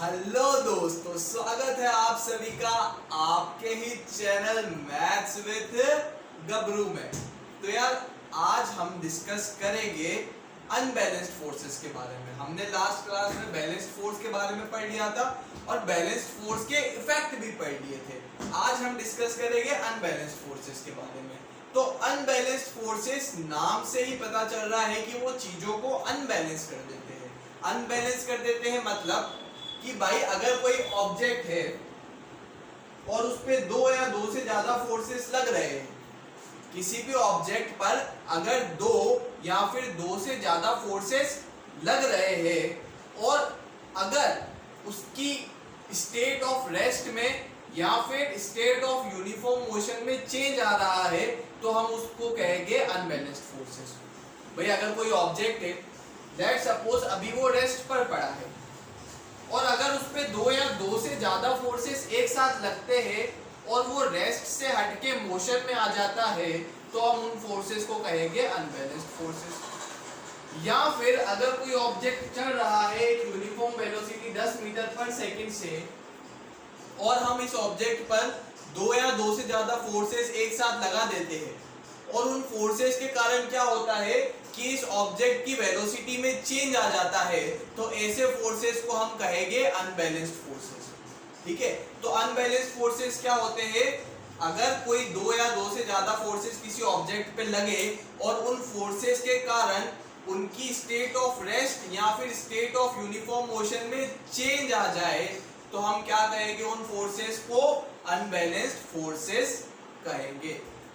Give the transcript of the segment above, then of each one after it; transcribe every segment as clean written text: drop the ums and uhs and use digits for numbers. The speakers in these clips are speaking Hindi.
हेलो दोस्तों, स्वागत है आप सभी का आपके ही चैनल मैथ्स विद गबरू में। तो यार आज हम डिस्कस करेंगे अनबैलेंस्ड फोर्सेस के बारे में। हमने लास्ट क्लास में बैलेंस्ड फोर्स के बारे में पढ़ लिया था और बैलेंस्ड फोर्स के इफेक्ट भी पढ़ लिए थे। आज हम डिस्कस करेंगे अनबैलेंस्ड फोर्सेस के बारे में। तो अनबैलेंस्ड फोर्सेस नाम से ही पता चल रहा है कि वो चीजों को अनबैलेंस कर देते हैं। अनबैलेंस कर देते हैं मतलब कि भाई अगर कोई ऑब्जेक्ट है और उस पे दो या दो से ज्यादा फोर्सेस लग रहे हैं, किसी भी ऑब्जेक्ट पर अगर दो या फिर दो से ज्यादा फोर्सेस लग रहे हैं और अगर उसकी स्टेट ऑफ रेस्ट में या फिर स्टेट ऑफ यूनिफॉर्म मोशन में चेंज आ रहा है तो हम उसको कहेंगे अनबैलेंस्ड फोर्सेस। भाई अगर कोई ऑब्जेक्ट है, लेट्स सपोज अभी वो रेस्ट पर पड़ा है और अगर उस पे दो या दो से ज्यादा फोर्सेस एक साथ लगते हैं और वो रेस्ट से हटके मोशन में आ जाता है तो हम उन फोर्सेस को कहेंगे अनबैलेंस्ड फोर्सेस। या फिर अगर कोई ऑब्जेक्ट चल रहा है एक यूनिफॉर्म वेलोसिटी 10 मीटर पर सेकंड से और हम इस ऑब्जेक्ट पर दो या दो से ज्यादा फोर्सेस एक साथ लगा देते हैं और उन फोर्सेस के कारण क्या होता है कि इस ऑब्जेक्ट की वेलोसिटी में चेंज आ जाता है, तो ऐसे फोर्सेस को हम कहेंगे अनबैलेंस्ड फोर्सेस। ठीक है, तो अनबैलेंस्ड फोर्सेस क्या होते हैं? अगर कोई दो या दो से ज्यादा फोर्सेस किसी ऑब्जेक्ट पे लगे और उन फोर्सेस के कारण उनकी स्टेट ऑफ रेस्ट या फिर स्टेट ऑफ यूनिफॉर्म मोशन में चेंज आ जाए तो हम क्या कहेंगे? उन फोर्सेस को अनबैलेंस्ड फोर्सेस कहेंगे।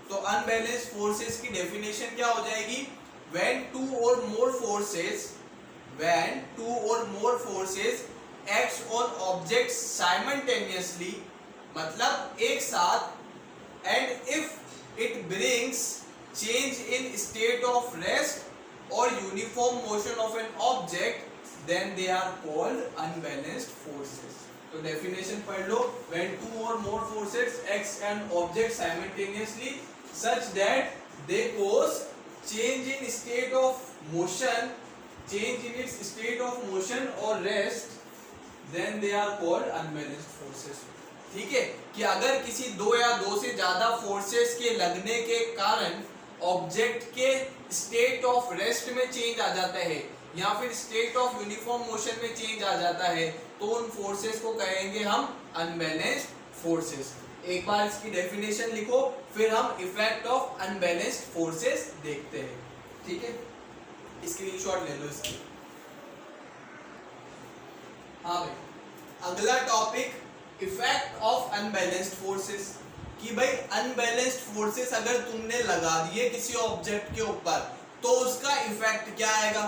तो अनबैलेंस्ड फोर्सेस की डेफिनेशन क्या हो जाएगी? when two or more forces acts on objects simultaneously, मतलब एक साथ, and if it brings change in state of rest or uniform motion of an object then they are called unbalanced forces। तो डेफिनेशन पढ़ लो, when two or more forces acts on object simultaneously such that they cause change in state of motion, change in its state of motion or rest, then they are called unbalanced forces। ठीक है, कि अगर किसी दो या दो से ज्यादा फोर्सेस के लगने के कारण ऑब्जेक्ट के स्टेट ऑफ रेस्ट में चेंज आ जाता है या फिर स्टेट ऑफ यूनिफॉर्म मोशन में चेंज आ जाता है तो उन फोर्सेस को कहेंगे हम अनबैलेंस्ड फोर्सेस। एक बार इसकी डेफिनेशन लिखो, फिर हम इफेक्ट ऑफ अनबैलेंस्ड फोर्सेस देखते हैं। ठीक है, स्क्रीनशॉट ले लो इसकी। हाँ भाई, अगला topic effect of unbalanced forces. कि भाई अनबैलेंस्ड फोर्सेस अगर तुमने लगा दिए किसी ऑब्जेक्ट के ऊपर तो उसका इफेक्ट क्या आएगा?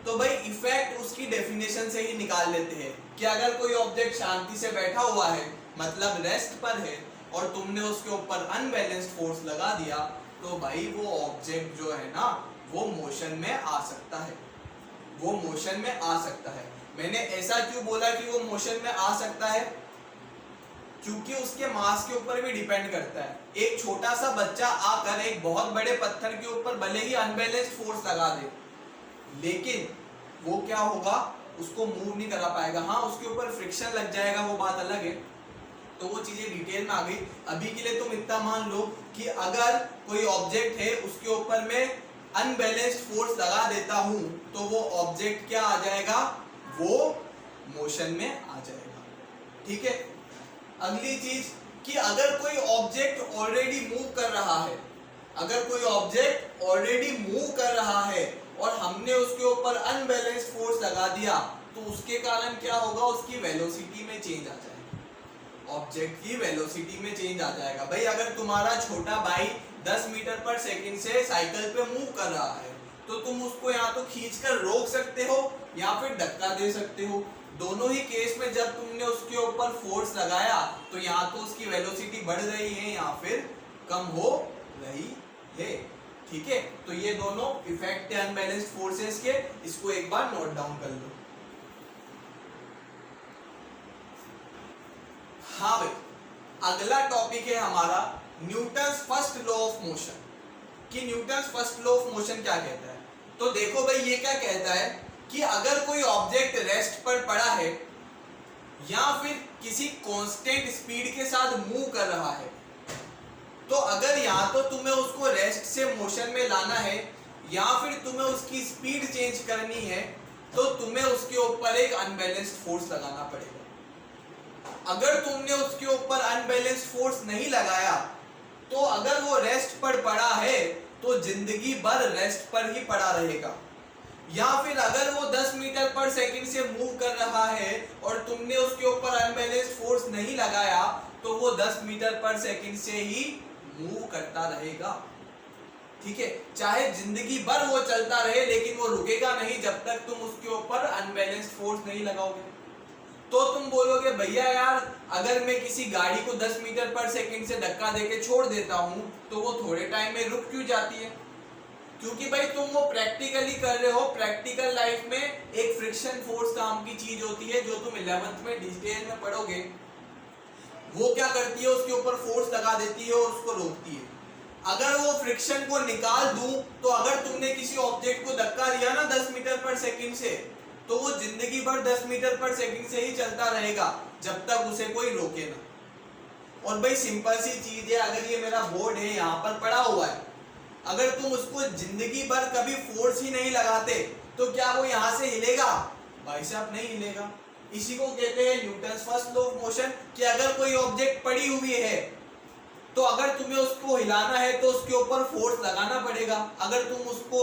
तो भाई इफेक्ट उसकी डेफिनेशन से ही निकाल लेते हैं कि अगर कोई ऑब्जेक्ट शांति से बैठा हुआ है मतलब रेस्ट पर है और तुमने उसके ऊपर अनबैलेंस्ड फोर्स लगा दिया तो भाई वो ऑब्जेक्ट जो है ना वो मोशन में आ सकता है, वो मोशन में आ सकता है। मैंने ऐसा क्यों बोला कि वो मोशन में आ सकता है? क्योंकि उसके मास के ऊपर भी डिपेंड करता है। एक छोटा सा बच्चा आकर एक बहुत बड़े पत्थर के ऊपर भले ही अनबैलेंस्ड फोर्स लगा दे लेकिन वो क्या होगा, उसको मूव नहीं करा पाएगा। हाँ, उसके ऊपर फ्रिक्शन लग जाएगा, वो बात अलग है। तो वो चीजें डिटेल में आ गई। अभी के लिए तुम इतना मान लो कि अगर कोई ऑब्जेक्ट है उसके ऊपर मैं अनबैलेंस्ड फोर्स लगा देता हूं तो वो ऑब्जेक्ट क्या आ जाएगा? वो मोशन में आ जाएगा। ठीक है, अगली चीज कि अगर कोई ऑब्जेक्ट ऑलरेडी मूव कर रहा है, अगर कोई ऑब्जेक्ट ऑलरेडी मूव कर रहा है और हमने उसके ऊपर अनबैलेंस्ड फोर्स लगा दिया तो उसके कारण क्या होगा? उसकी वेलोसिटी में चेंज आ जाएगा, ऑब्जेक्ट की वेलोसिटी में चेंज आ जाएगा। भाई अगर तुम्हारा छोटा भाई 10 मीटर पर सेकंड से साइकिल पे मूव कर रहा है तो तुम उसको या तो खींचकर रोक सकते हो या फिर धक्का दे सकते हो। दोनों ही केस में जब तुमने उसके ऊपर फोर्स लगाया तो या तो उसकी वेलोसिटी बढ़ रही है या फिर कम हो रही है। ठीक है, तो ये दोनों इफेक्ट है अनबैलेंस्ड फोर्सेस के, इसको एक बार नोट डाउन कर लो। हाँ भाई, अगला टॉपिक है हमारा Newton's first law of motion. कि Newton's first law of motion क्या कहता है? तो देखो भाई, ये क्या कहता है कि अगर कोई ऑब्जेक्ट रेस्ट पर पड़ा है या फिर किसी कांस्टेंट स्पीड के साथ मूव कर रहा है, तो अगर या तो तुम्हें उसको रेस्ट से मोशन में लाना है या फिर तुम्हें उसकी स्पीड चेंज करनी है, तो तुम्हें उसके ऊपर एक अनबैलेंस्ड फोर्स लगाना पड़ेगा। अगर तुमने उसके ऊपर अनबैलेंस्ड फोर्स नहीं लगाया तो अगर वो रेस्ट पर पड़ा है तो जिंदगी भर रेस्ट पर ही पड़ा रहेगा। या फिर अगर वो 10 मीटर पर सेकंड से मूव कर रहा है और तुमने उसके ऊपर अनबैलेंस्ड फोर्स नहीं लगाया तो वो 10 मीटर पर सेकंड से ही मूव करता रहेगा। ठीक है, चाहे जिंदगी भर वो चलता रहे लेकिन वो रुकेगा नहीं जब तक तुम उसके ऊपर अनबैलेंस्ड फोर्स नहीं लगाओगे। तो तुम बोलोगे भैया यार, अगर मैं किसी गाड़ी को 10 मीटर पर सेकंड से धक्का देके छोड़ देता हूं तो वो थोड़े टाइम में रुक क्यों जाती है? क्योंकि भाई तुम वो प्रैक्टिकली कर रहे हो। प्रैक्टिकल लाइफ में एक फ्रिक्शन फोर्स नाम की चीज होती है जो तुम 11th में डिटेल में पढ़ोगे। वो क्या करती है, उसके ऊपर फोर्स लगा देती है और उसको रोकती है। अगर वो फ्रिक्शन को निकाल दूं तो अगर तुमने किसी ऑब्जेक्ट को धक्का दिया ना 10 मीटर पर सेकंड से, तो वो जिंदगी भर 10 मीटर पर सेकंड से ही चलता रहेगा जब तक उसे कोई रोके ना। और भाई सिंपल सी चीज है, अगर ये मेरा बोर्ड है यहाँ पर पड़ा हुआ है, अगर तुम उसको जिंदगी भर कभी फोर्स ही नहीं लगाते तो क्या वो यहाँ से हिलेगा? भाई साहब नहीं हिलेगा। इसी को कहते हैं Newton's first law of motion, कि अगर कोई ऑब्जेक्ट पड़ी हुई है तो अगर तुम्हें उसको हिलाना है तो उसके ऊपर फोर्स लगाना पड़ेगा। अगर तुम उसको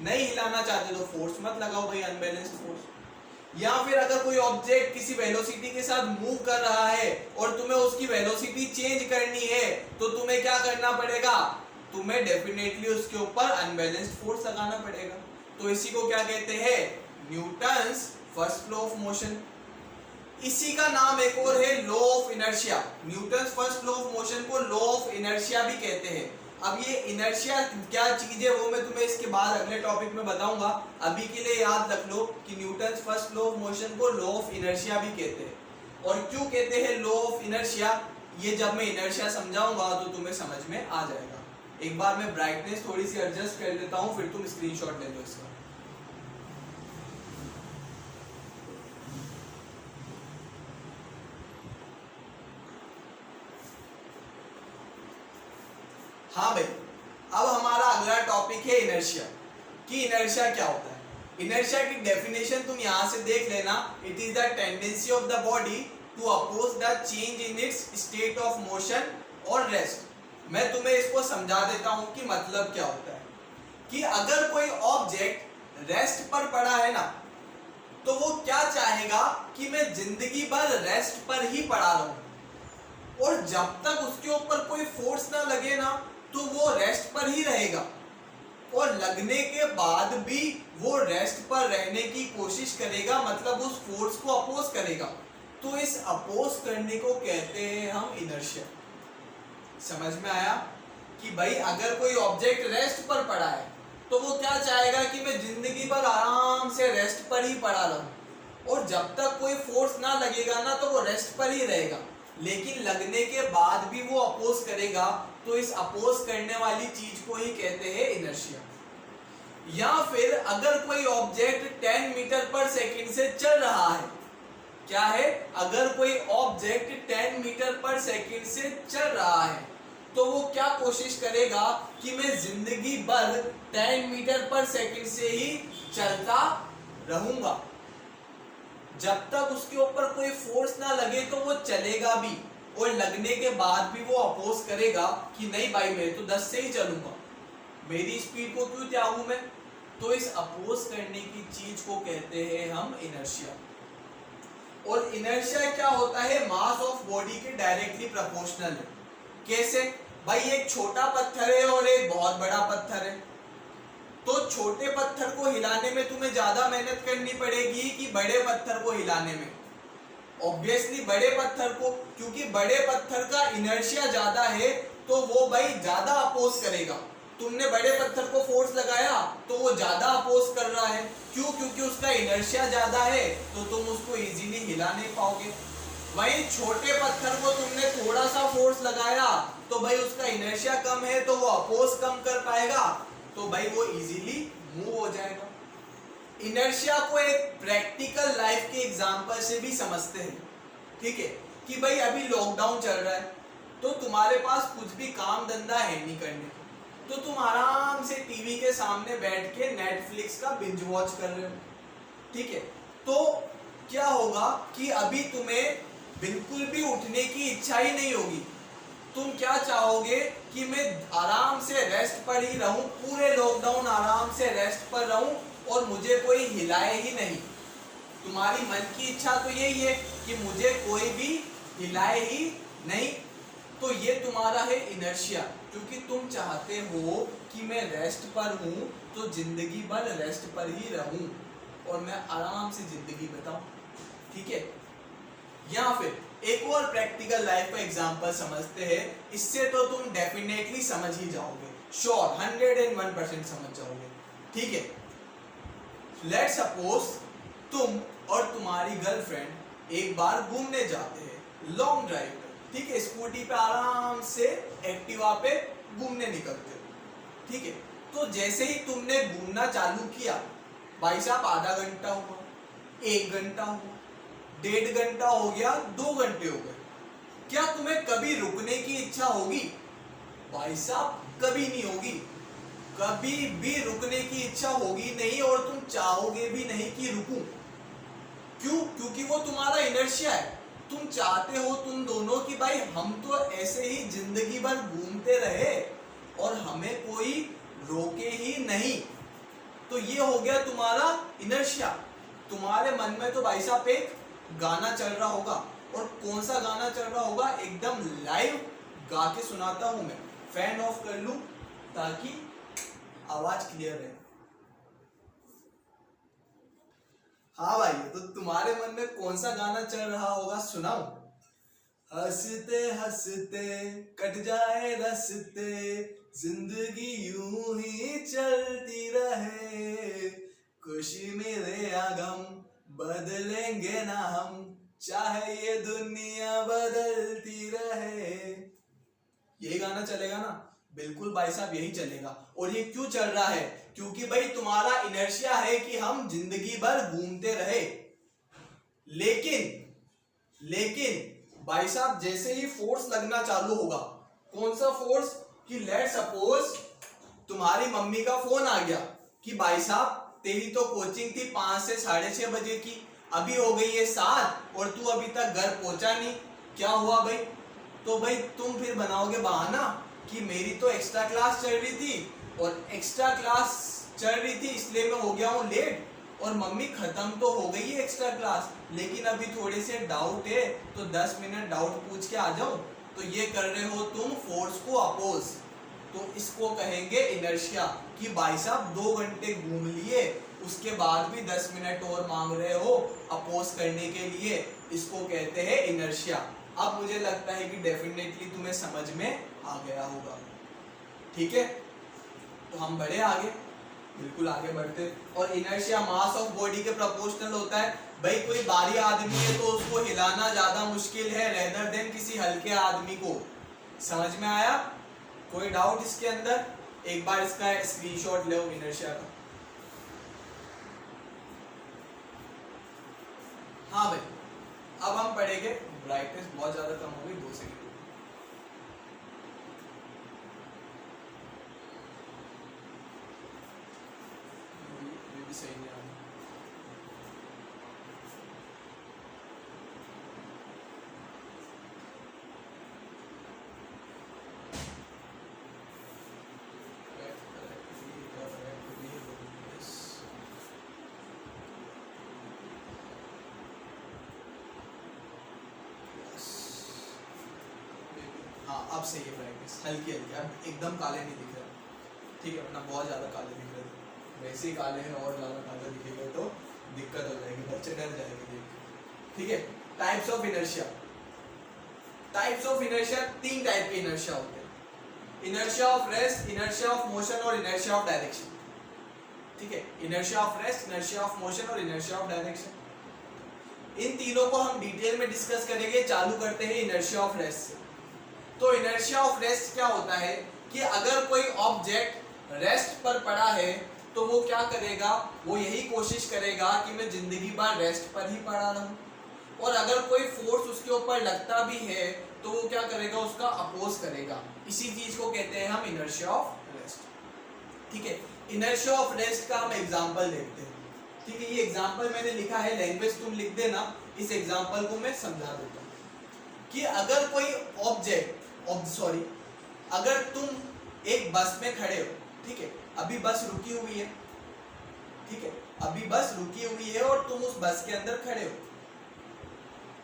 नहीं हिलाना चाहते तो फोर्स मत लगाओ भाई, अनबैलेंस्ड फोर्स। या फिर अगर कोई ऑब्जेक्ट किसी वेलोसिटी के साथ मूव कर रहा है और तुम्हें उसकी वेलोसिटी चेंज करनी है तो तुम्हें क्या करना पड़ेगा? तुम्हें डेफिनेटली उसके ऊपर अनबैलेंस्ड फोर्स लगाना पड़ेगा। तो इसी को क्या कहते हैं? Newton's first law of motion. इसी का नाम एक और है law of inertia. Newton's first law of motion को लॉ ऑफ इनर्शिया भी कहते हैं। अब ये इनर्शिया क्या चीज है वो मैं तुम्हें इसके बाद अगले टॉपिक में बताऊंगा। अभी के लिए याद रख लो कि Newton's first law of motion को लॉ ऑफ इनर्शिया भी कहते हैं। और क्यों कहते हैं लॉ ऑफ इनर्शिया, ये जब मैं इनर्शिया समझाऊंगा तो तुम्हें समझ में आ जाएगा। एक बार मैं ब्राइटनेस थोड़ी सी एडजस्ट कर लेता हूं, फिर तुम स्क्रीनशॉट ले लो इसका। हाँ भाई, अब हमारा अगला टॉपिक है इनर्शिया, कि इनर्शिया क्या होता है। इनर्शिया की डेफिनेशन तुम यहां से देख लेना। It is the tendency of the body to oppose the change in its state of motion और रेस्ट। मैं तुम्हें इसको समझा देता हूं कि मतलब क्या होता है। कि अगर कोई ऑब्जेक्ट रेस्ट पर पड़ा है ना, तो वो क्या चाहेगा कि मैं जिंदगी भर रेस्ट पर ही पड़ा रहूं, और जब तक उसके ऊपर कोई फोर्स ना लगे ना तो वो रेस्ट पर ही रहेगा, और लगने के बाद भी वो रेस्ट पर रहने की कोशिश करेगा, मतलब उस फोर्स को अपोज करेगा। तो इस अपोज करने को कहते हैं हम इनर्शिया। समझ में आया कि भाई अगर कोई ऑब्जेक्ट रेस्ट पर पड़ा है तो वो क्या चाहेगा कि मैं जिंदगी भर आराम से रेस्ट पर ही पड़ा रहूं, और जब तक कोई फोर्स ना लगेगा ना तो वो रेस्ट पर ही रहेगा, लेकिन लगने के बाद भी वो अपोज करेगा। तो इस अपोज करने वाली चीज को ही कहते हैं इनर्शिया। या फिर अगर कोई ऑब्जेक्ट 10 मीटर पर सेकंड से चल रहा है, क्या है, अगर कोई ऑब्जेक्ट 10 मीटर पर सेकंड से चल रहा है तो वो क्या कोशिश करेगा कि मैं जिंदगी भर 10 मीटर पर सेकंड से ही चलता रहूंगा। जब तक उसके ऊपर कोई फोर्स ना लगे तो वो चलेगा भी, और लगने के बाद भी वो अपोज करेगा कि नहीं भाई मैं तो 10 से ही चलूंगा, मेरी स्पीड को क्यों त्यागूं मैं। तो इस अपोज करने की चीज को कहते हैं हम इनर्शिया। और इनर्शिया क्या होता है? मास ऑफ बॉडी के डायरेक्टली प्रोपोर्शनल है। कैसे? भाई एक छोटा पत्थर है और एक बहुत बड़ा पत्थर है, तो छोटे पत्थर को हिलाने में तुम्हें ज्यादा मेहनत करनी पड़ेगी कि बड़े पत्थर को हिलाने में? ऑब्वियसली बड़े पत्थर को, क्योंकि बड़े पत्थर का इनर्शिया ज्यादा है तो वो भाई ज्यादा अपोज करेगा। तुमने बड़े पत्थर को फोर्स लगाया तो वो ज्यादा अपोज कर रहा है। क्यों? क्योंकि उसका इनर्शिया ज्यादा है, तो तुम उसको इजीली हिला नहीं पाओगे। वही छोटे पत्थर को तुमने थोड़ा सा फोर्स लगाया तो भाई उसका इनर्शिया कम है तो वो अपोज कम कर पाएगा, तो भाई वो इजीली मूव हो जाएगा। इनर्शिया को एक प्रैक्टिकल लाइफ के एग्जांपल से भी समझते हैं। ठीक है, कि भाई अभी लॉकडाउन चल रहा है तो तुम्हारे पास कुछ भी काम धंधा है नहीं करने को, तो तुम आराम से टीवी के सामने बैठ के नेटफ्लिक्स का बिंज वॉच कर रहे हो। ठीक है, तो क्या होगा कि अभी तुम्हें बिल्कुल भी उठने की इच्छा ही नहीं होगी। तुम क्या चाहोगे कि मैं आराम से रेस्ट पर ही रहूं, पूरे लॉकडाउन आराम से रेस्ट पर रहूं और मुझे कोई हिलाए ही नहीं। तुम्हारी मन की इच्छा तो यही है कि मुझे कोई भी हिलाए ही नहीं। तो ये तुम्हारा है इनर्शिया, क्योंकि तुम चाहते हो कि मैं रेस्ट पर हूं तो जिंदगी भर रेस्ट पर ही रहूं और मैं आराम से जिंदगी बिताऊं। ठीक है, या फिर एक और प्रैक्टिकल लाइफ का एग्जांपल समझते हैं, इससे तो तुम डेफिनेटली समझ ही जाओगे, श्योर 101% समझ जाओगे। ठीक है, लेट्स सपोज तुम और तुम्हारी गर्लफ्रेंड एक बार घूमने जाते हैं लॉन्ग ड्राइव पे। ठीक है, स्कूटी पे आराम से एक्टिवा पे घूमने निकलते हो। ठीक है, तो जैसे ही तुमने घूमना चालू किया, भाई साहब आधा घंटा हुआ, 1 घंटा हुआ, 1.5 घंटा हो गया, 2 घंटे हो गए, क्या तुम्हें कभी रुकने की इच्छा होगी? भाई साहब कभी नहीं होगी, कभी भी रुकने की इच्छा होगी नहीं और तुम चाहोगे भी नहीं कि रुकूं। क्यों? क्योंकि वो तुम्हारा इनर्शिया है। तुम चाहते हो तुम दोनों कि भाई हम तो ऐसे ही जिंदगी भर घूमते रहे और हमें कोई रोके ही नहीं। तो ये हो गया तुम्हारा इनर्शिया। तुम्हारे मन में तो भाई साहब एक गाना चल रहा होगा, और कौन सा गाना चल रहा होगा एकदम लाइव गा के सुनाता हूं मैं। फैन ऑफ कर लूं ताकि आवाज क्लियर रहे। हाँ भाई, तो तुम्हारे मन में कौन सा गाना चल रहा होगा सुनाओ। हंसते हंसते कट जाए रस्ते, जिंदगी यूं ही चलती रहे, खुशी मिले या गम बदलेंगे ना हम, चाहे ये दुनिया बदलती रहे। यही गाना चलेगा ना? बिल्कुल भाई साहब यही चलेगा। और ये क्यों चल रहा है? क्योंकि भाई तुम्हारा इनर्शिया है कि हम जिंदगी भर घूमते रहे। लेकिन भाई साहब जैसे ही फोर्स लगना चालू होगा, कौन सा फोर्स? कि लेट्स सपोज तुम्हारी मम्मी का फोन आ गया कि भाई साहब तेरी तो कोचिंग थी 5 से 6:30 बजे की, अभी हो गई है 7 और तू अभी तक घर पहुंचा नहीं, क्या हुआ भाई? तो भाई तुम फिर बनाओगे बहाना कि मेरी तो एक्स्ट्रा क्लास चल रही थी और एक्स्ट्रा क्लास चल रही थी इसलिए मैं हो गया हूँ लेट, और मम्मी खत्म तो हो गई है एक्स्ट्रा क्लास लेकिन अभी थोड़े से डाउट है तो 10 मिनट डाउट पूछ के आ जाओ। तो ये कर रहे हो तुम फोर्स को अपोज। तो इसको कहेंगे इनर्शिया कि भाई साहब 2 घंटे घूम लिए उसके बाद भी 10 मिनट और मांग रहे हो अपोज करने के लिए, इसको कहते हैं इनर्शिया। अब मुझे लगता है कि डेफिनेटली तुम्हें समझ में आ गया होगा। ठीक है, तो हम बढ़े आगे, बिल्कुल आगे बढ़ते। और इनर्शिया मास ऑफ बॉडी के प्रोपोर्शनल होता है। भाई कोई भारी आदमी है तो उसको हिलाना ज्यादा मुश्किल है रेदर देन किसी हल्के आदमी को। समझ में आया? कोई डाउट इसके अंदर? एक बार इसका स्क्रीनशॉट लो इनर्शिया का। हाँ भाई, अब हम पढ़ेंगे, ब्राइटनेस बहुत ज्यादा कम हो गई, 2 सेकंड। सही नहीं आ रहा। हाँ अब सही है ब्राइटनेस, हल्की हल्की, अब एकदम काले नहीं दिख रहे। ठीक है, वरना बहुत ज्यादा काले दिख रहे थे। वैसे ही काले हैं और ज्यादा काले दिखेगा तो दिक्कत हो जाएगी, बच्चे डर जाएंगे देख। ठीक है, types of inertia. Types of inertia 3 type के इनर्शिया होते हैं। Inertia of rest, inertia of motion और इनर्शिया ऑफ डायरेक्शन। ठीक है, inertia of rest, inertia of motion और इनर्शिया ऑफ डायरेक्शन। इन तीनों को हम डिटेल में डिस्कस करेंगे। चालू करते हैं इनर्शिया ऑफ रेस्ट से। तो इनर्शिया ऑफ रेस्ट क्या होता है कि अगर कोई ऑब्जेक्ट रेस्ट पर पड़ा है तो वो क्या करेगा? वो यही कोशिश करेगा कि मैं जिंदगी भर रेस्ट पर ही पड़ा रहूं। और अगर कोई फोर्स उसके ऊपर लगता भी है तो वो क्या करेगा, उसका अपोज करेगा। इसी चीज को कहते हैं हम इनर्शिया ऑफ रेस्ट। ठीक है, इनर्शिया ऑफ रेस्ट का हम एग्जांपल देखते हैं। ठीक है, ये एग्जांपल मैंने लिखा है, लैंग्वेज तुम लिख देना, इस एग्जांपल को मैं समझा देता हूं कि अगर कोई अगर तुम एक बस में खड़े हो, ठीक है, अभी बस रुकी हुई है, ठीक है, अभी बस रुकी हुई है और तुम उस बस के अंदर खड़े हो,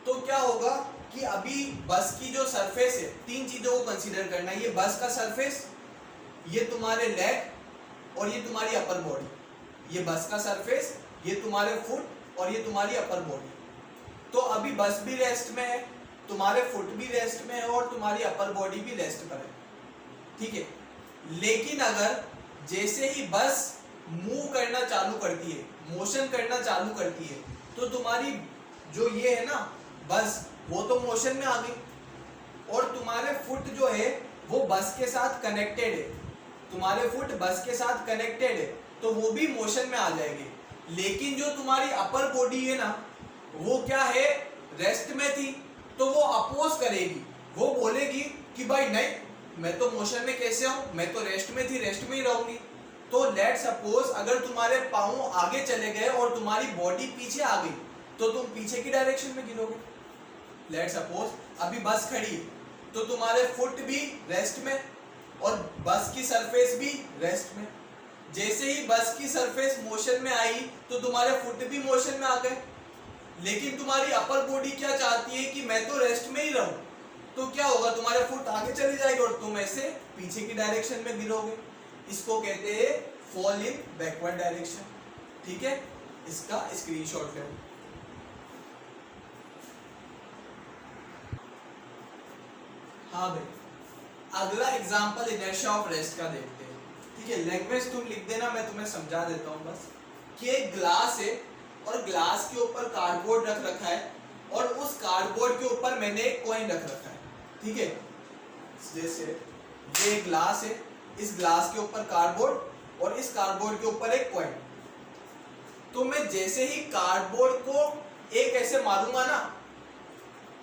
तो क्या होगा कि अभी बस की जो सरफेस है, तीन चीजों को कंसीडर करना है। ये बस का सरफेस, ये तुम्हारे लेग और ये तुम्हारी अपर बॉडी। ये बस का सरफेस, ये तुम्हारे फुट और ये तुम्हारी अपर बॉडी। तो अभी बस भी रेस्ट में है, तुम्हारे फुट भी रेस्ट में है और तुम्हारी अपर बॉडी भी रेस्ट पर है। ठीक है, लेकिन अगर जैसे ही बस मूव करना चालू करती है, मोशन करना चालू करती है, तो तुम्हारी जो ये है ना बस, वो तो मोशन में आ गई और तुम्हारे फुट जो है वो बस के साथ कनेक्टेड है, तुम्हारे फुट बस के साथ कनेक्टेड है, तो वो भी मोशन में आ जाएगी। लेकिन जो तुम्हारी अपर बॉडी है ना, वो क्या है, रेस्ट में थी, तो वो अपोज करेगी, वो बोलेगी कि भाई नहीं, मैं तो मोशन में कैसे हूं, मैं तो रेस्ट में थी, रेस्ट में ही रहूंगी। तो लेट सपोज अगर तुम्हारे पांव आगे चले गए और तुम्हारी बॉडी पीछे आ गई, तो तुम पीछे की डायरेक्शन में गिरोगे। लेट सपोज अभी बस खड़ी है, तो तुम्हारे फुट भी रेस्ट में और बस की सरफेस भी रेस्ट में। जैसे ही बस की सरफेस मोशन में आई तो तुम्हारे फुट भी मोशन में आ गए, लेकिन तुम्हारी अपर बॉडी क्या चाहती है कि मैं तो रेस्ट में ही रहूं, तो क्या होगा, तुम्हारे फुट आगे चली जाएगी और तुम ऐसे पीछे की डायरेक्शन में गिरोगे। इसको कहते हैं फॉल इन बैकवर्ड डायरेक्शन। ठीक है, इसका स्क्रीनशॉट लो। हाँ भाई, अगला एग्जांपल इनर्शिया ऑफ रेस्ट का देखते हैं। ठीक है, लैंग्वेज तुम लिख देना, मैं तुम्हें समझा देता हूं बस कि एक ग्लास है और ग्लास के ऊपर कार्डबोर्ड रख रखा है और उस कार्डबोर्ड के ऊपर मैंने एक कॉइन रख रखा है। ठीक है, जैसे ये ग्लास है, इस ग्लास के ऊपर कार्डबोर्ड और इस कार्डबोर्ड के ऊपर एक कॉइन। तो मैं जैसे ही कार्डबोर्ड को एक ऐसे मारूंगा ना,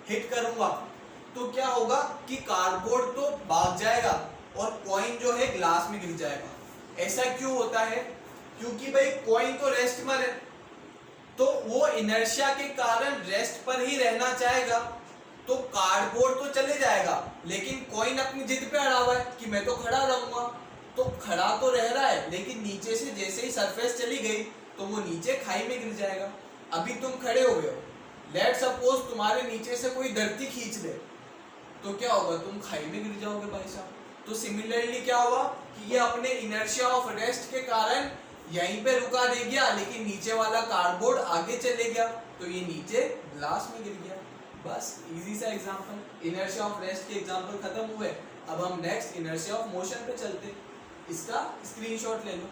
हिट करूंगा, तो क्या होगा कि कार्डबोर्ड तो भाग जाएगा और कॉइन जो है ग्लास में गिर जाएगा। ऐसा क्यों होता है, क्योंकि भाई कॉइन तो रेस्ट में है, तो वो इनर्शिया के कारण रेस्ट पर ही रहना चाहेगा, तो कार्डबोर्ड तो चले जाएगा, लेकिन कॉइन अपनी जिद पे अड़ा हुआ है कि मैं तो खड़ा रहूंगा। तो खड़ा तो रह रहा है, लेकिन नीचे से जैसे ही सरफेस चली गई तो वो नीचे खाई में गिर जाएगा। अभी तुम खड़े हो गए हो, लेट सपोज तुम्हारे नीचे से कोई धरती खींच ले, तो क्या होगा, तुम खाई में गिर जाओगे भाई साहब। तो सिमिलरली क्या हुआ कि ये अपने इनर्शिया ऑफ रेस्ट के कारण यहीं पे रुका रह गया, लेकिन नीचे वाला कार्डबोर्ड आगे चले गया, तो ये नीचे ग्लास में गिर गया। बस इजी सा एग्जांपल, इनर्शिया ऑफ रेस्ट के एग्जांपल खत्म हुए। अब हम नेक्स्ट इनर्शिया ऑफ मोशन पे चलते, इसका स्क्रीनशॉट ले लो।